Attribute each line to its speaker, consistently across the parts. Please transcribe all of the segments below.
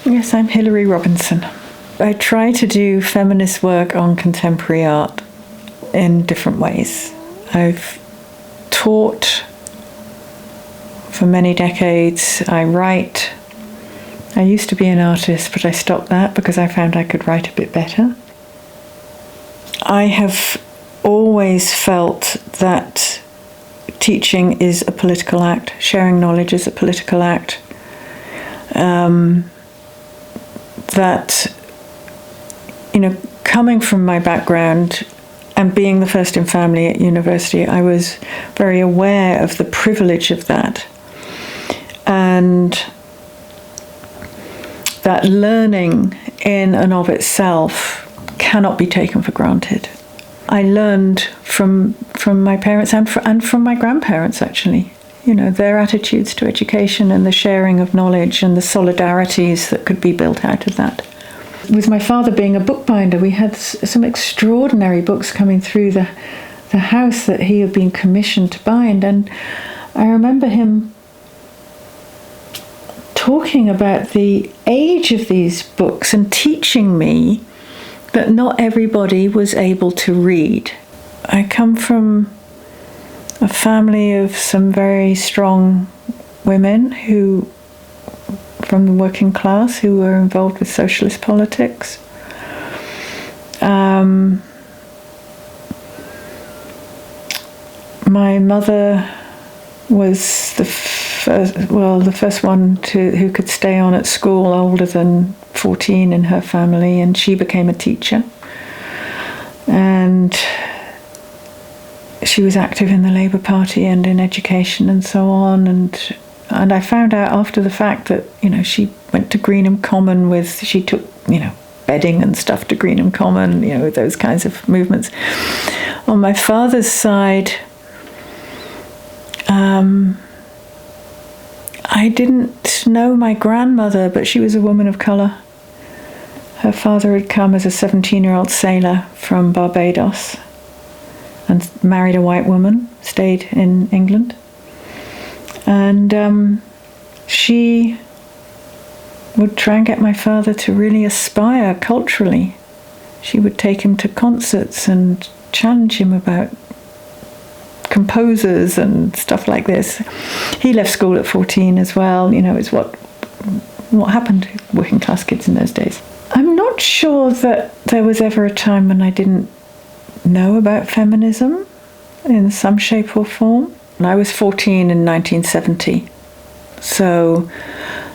Speaker 1: Yes, I'm Hilary Robinson. I try to do feminist work on contemporary art in different ways. I've taught for many decades. I write. I used to be an artist, but I stopped that because I found I could write a bit better. I have always felt that teaching is a political act, sharing knowledge is a political act. That, coming from my background and being the first in family at university, I was very aware of the privilege of that. And that learning in and of itself cannot be taken for granted. I learned from my parents and from my grandparents, actually. Their attitudes to education and the sharing of knowledge and the solidarities that could be built out of that. With my father being a bookbinder, we had some extraordinary books coming through the house that he had been commissioned to bind. And I remember him talking about the age of these books and teaching me that not everybody was able to read. I come from a family of some very strong women from the working class who were involved with socialist politics. My mother was the first one who could stay on at school older than 14 in her family, and she became a teacher. And she was active in the Labour Party and in education and so on. And I found out after the fact that, she went to Greenham Common she took, bedding and stuff to Greenham Common, those kinds of movements. On my father's side, I didn't know my grandmother, but she was a woman of colour. Her father had come as a 17-year-old sailor from Barbados and married a white woman, stayed in England. And she would try and get my father to really aspire culturally. She would take him to concerts and challenge him about composers and stuff like this. He left school at 14 as well. It's what happened to working class kids in those days. I'm not sure that there was ever a time when I didn't know about feminism in some shape or form. And I was 14 in 1970. So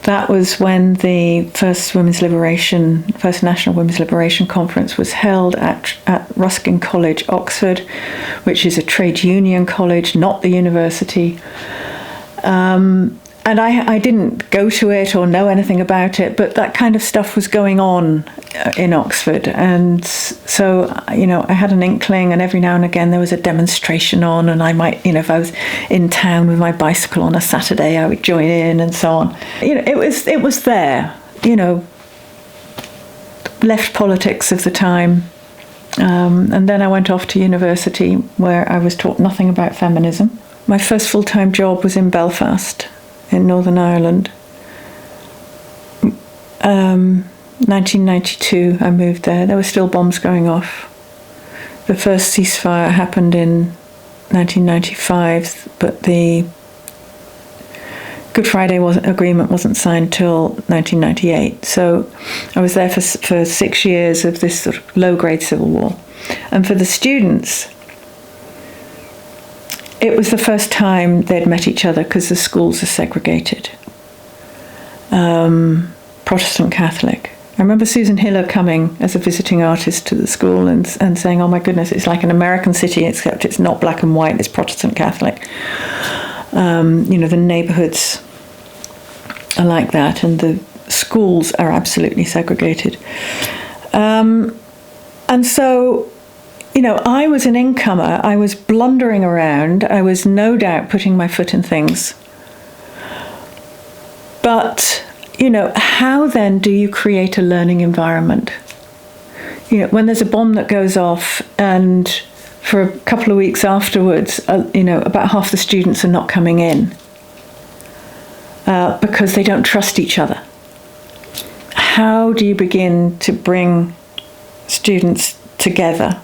Speaker 1: that was when the first National Women's Liberation Conference was held at Ruskin College, Oxford, which is a trade union college, not the university. And I didn't go to it or know anything about it, but that kind of stuff was going on in Oxford. And so, I had an inkling, and every now and again there was a demonstration on, and I might, if I was in town with my bicycle on a Saturday, I would join in and so on. It was there, left politics of the time. And then I went off to university where I was taught nothing about feminism. My first full-time job was in Belfast, in Northern Ireland. 1992, I moved there. There were still bombs going off. The first ceasefire happened in 1995, but the Good Friday agreement wasn't signed till 1998. So I was there for 6 years of this sort of low-grade civil war. And for the students, it was the first time they'd met each other because the schools are segregated. Protestant, Catholic. I remember Susan Hiller coming as a visiting artist to the school and saying, "Oh my goodness, it's like an American city, except it's not black and white, it's Protestant, Catholic." The neighbourhoods are like that, and the schools are absolutely segregated. And so, I was an incomer. I was blundering around. I was no doubt putting my foot in things. But, how then do you create a learning environment? When there's a bomb that goes off and for a couple of weeks afterwards, about half the students are not coming in because they don't trust each other. how do you begin to bring students together?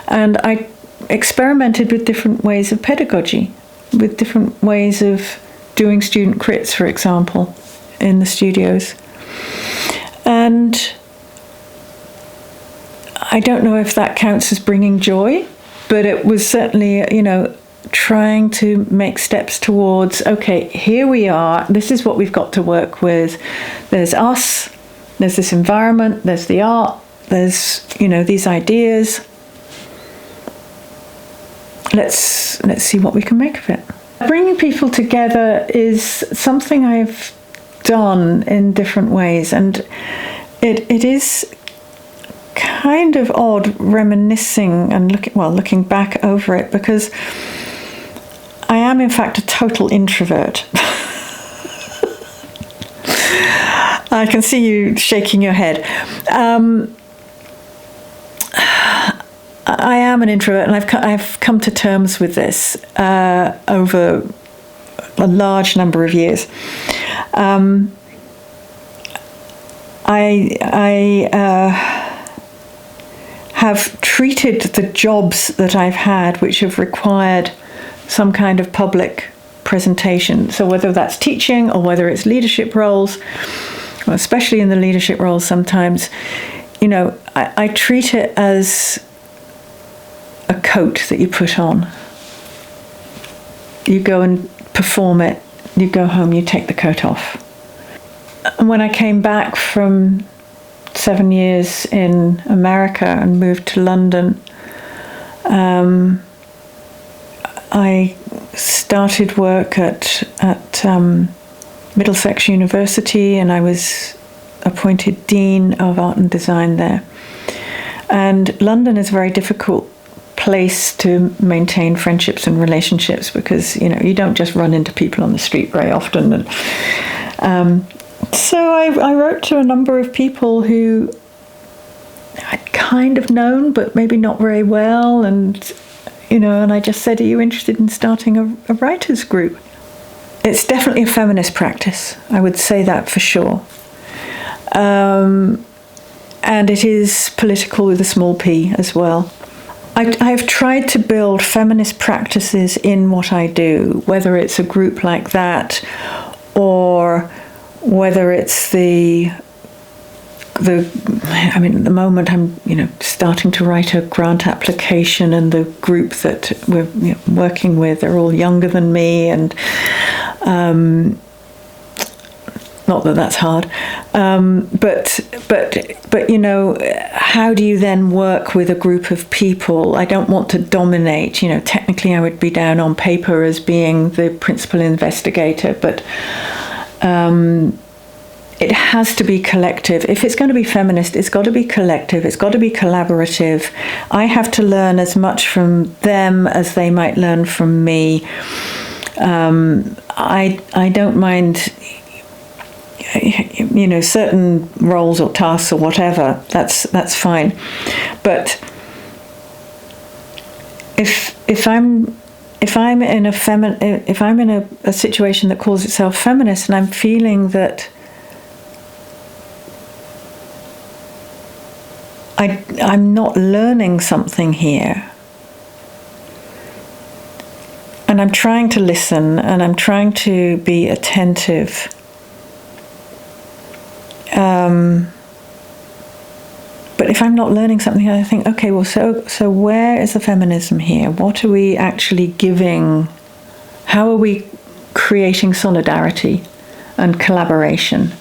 Speaker 1: And I experimented with different ways of pedagogy, with different ways of doing student crits, for example, in the studios. And I don't know if that counts as bringing joy, but it was certainly, trying to make steps towards, okay, here we are, this is what we've got to work with. There's us, there's this environment, there's the art, there's, these ideas. Let's see what we can make of it. Bringing people together is something I've done in different ways, and it is kind of odd reminiscing and looking back over it, because I am in fact a total introvert. I can see you shaking your head. I am an introvert, and I've come to terms with this over a large number of years. I have treated the jobs that I've had, which have required some kind of public presentation. So whether that's teaching or whether it's leadership roles, especially in the leadership roles sometimes, I treat it as a coat that you put on. You go and perform it, you go home, you take the coat off. And when I came back from 7 years in America and moved to London, I started work at Middlesex University, and I was appointed Dean of Art and Design there. And London is a very difficult place to maintain friendships and relationships, because you don't just run into people on the street very often. And so I wrote to a number of people who I'd kind of known, but maybe not very well, and I just said, are you interested in starting a writers group? It's definitely a feminist practice, I would say that for sure. And it is political with a small p as well. I've tried to build feminist practices in what I do, whether it's a group like that, or whether it's at the moment I'm, starting to write a grant application, and the group that we're working with, they're all younger than me, and not that that's hard, but how do you then work with a group of people? I don't want to dominate. Technically I would be down on paper as being the principal investigator, but it has to be collective. If it's going to be feminist, it's got to be collective. It's got to be collaborative. I have to learn as much from them as they might learn from me. I don't mind, certain roles or tasks or whatever. That's fine. But if I'm in a situation that calls itself feminist, and I'm feeling that I'm not learning something here, and I'm trying to listen, and I'm trying to be attentive, but if I'm not learning something, I think, okay, well, so where is the feminism here? What are we actually giving? How are we creating solidarity and collaboration?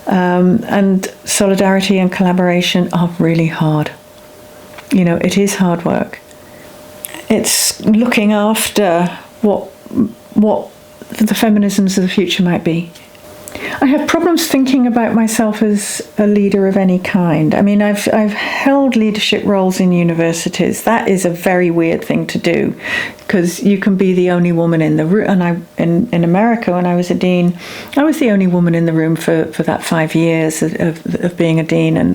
Speaker 1: And solidarity and collaboration are really hard. It is hard work. It's looking after what the feminisms of the future might be. I have problems thinking about myself as a leader of any kind. I mean, I've held leadership roles in universities. That is a very weird thing to do, because you can be the only woman in the room. And in America, when I was a dean, I was the only woman in the room for that 5 years of being a dean, and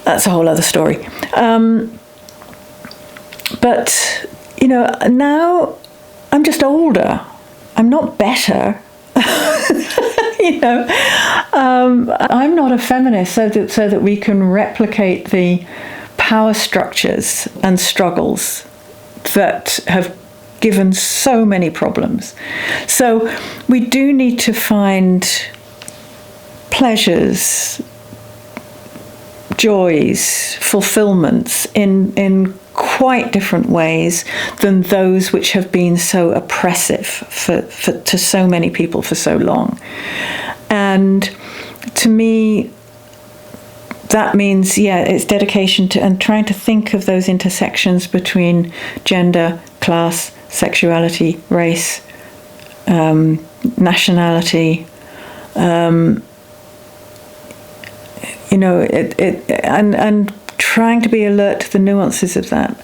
Speaker 1: that's a whole other story. But now I'm just older. I'm not better. I'm not a feminist so that we can replicate the power structures and struggles that have given so many problems. So we do need to find pleasures, joys, fulfillments in quite different ways than those which have been so oppressive to so many people for so long. And to me, that means, it's dedication to and trying to think of those intersections between gender, class, sexuality, race, nationality, and trying to be alert to the nuances of that.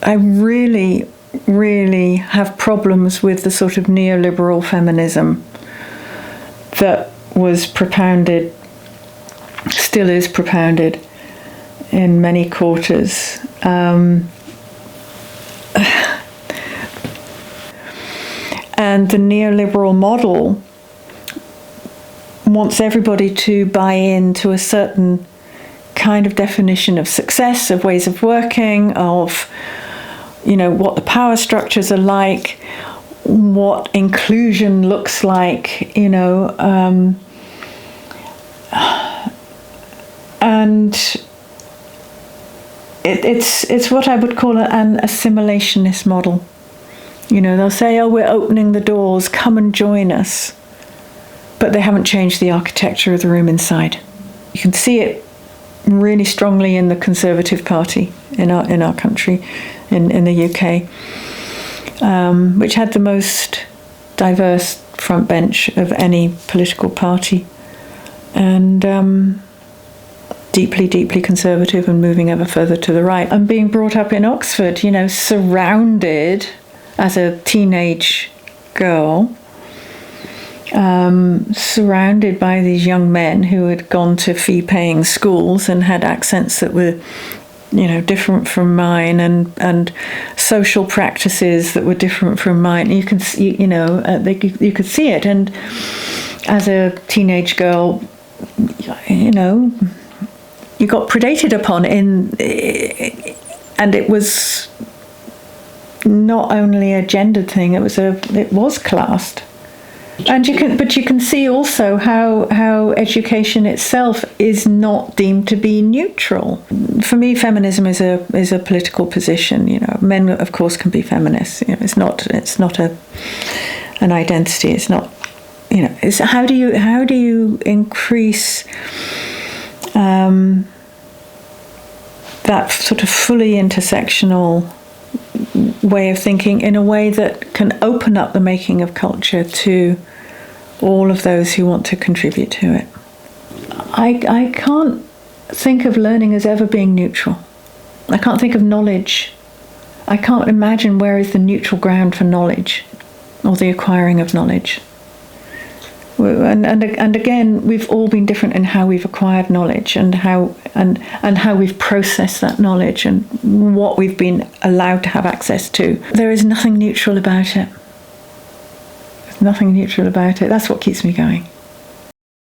Speaker 1: I really, really have problems with the sort of neoliberal feminism that was propounded, still is propounded in many quarters. And the neoliberal model wants everybody to buy into a certain kind of definition of success, of ways of working, of, what the power structures are like, what inclusion looks like, and it's what I would call an assimilationist model. They'll say, we're opening the doors, come and join us. But they haven't changed the architecture of the room inside. You can see it really strongly in the Conservative Party in our country, in the UK, which had the most diverse front bench of any political party, and deeply, deeply conservative and moving ever further to the right. And being brought up in Oxford, surrounded as a teenage girl, surrounded by these young men who had gone to fee-paying schools and had accents that were, different from mine, and social practices that were different from mine. You can see, you could see it. And as a teenage girl, you got predated upon and it was not only a gendered thing, it was classed. And you can see also how education itself is not deemed to be neutral. For me, feminism is a political position. Men of course can be feminists. It's not an identity. It's not. It's how do you increase that sort of fully intersectional way of thinking in a way that can open up the making of culture to all of those who want to contribute to it. I can't think of learning as ever being neutral. I can't think of knowledge. I can't imagine where is the neutral ground for knowledge or the acquiring of knowledge. And again, we've all been different in how we've acquired knowledge and how we've processed that knowledge and what we've been allowed to have access to. There is nothing neutral about it. There's nothing neutral about it. That's what keeps me going.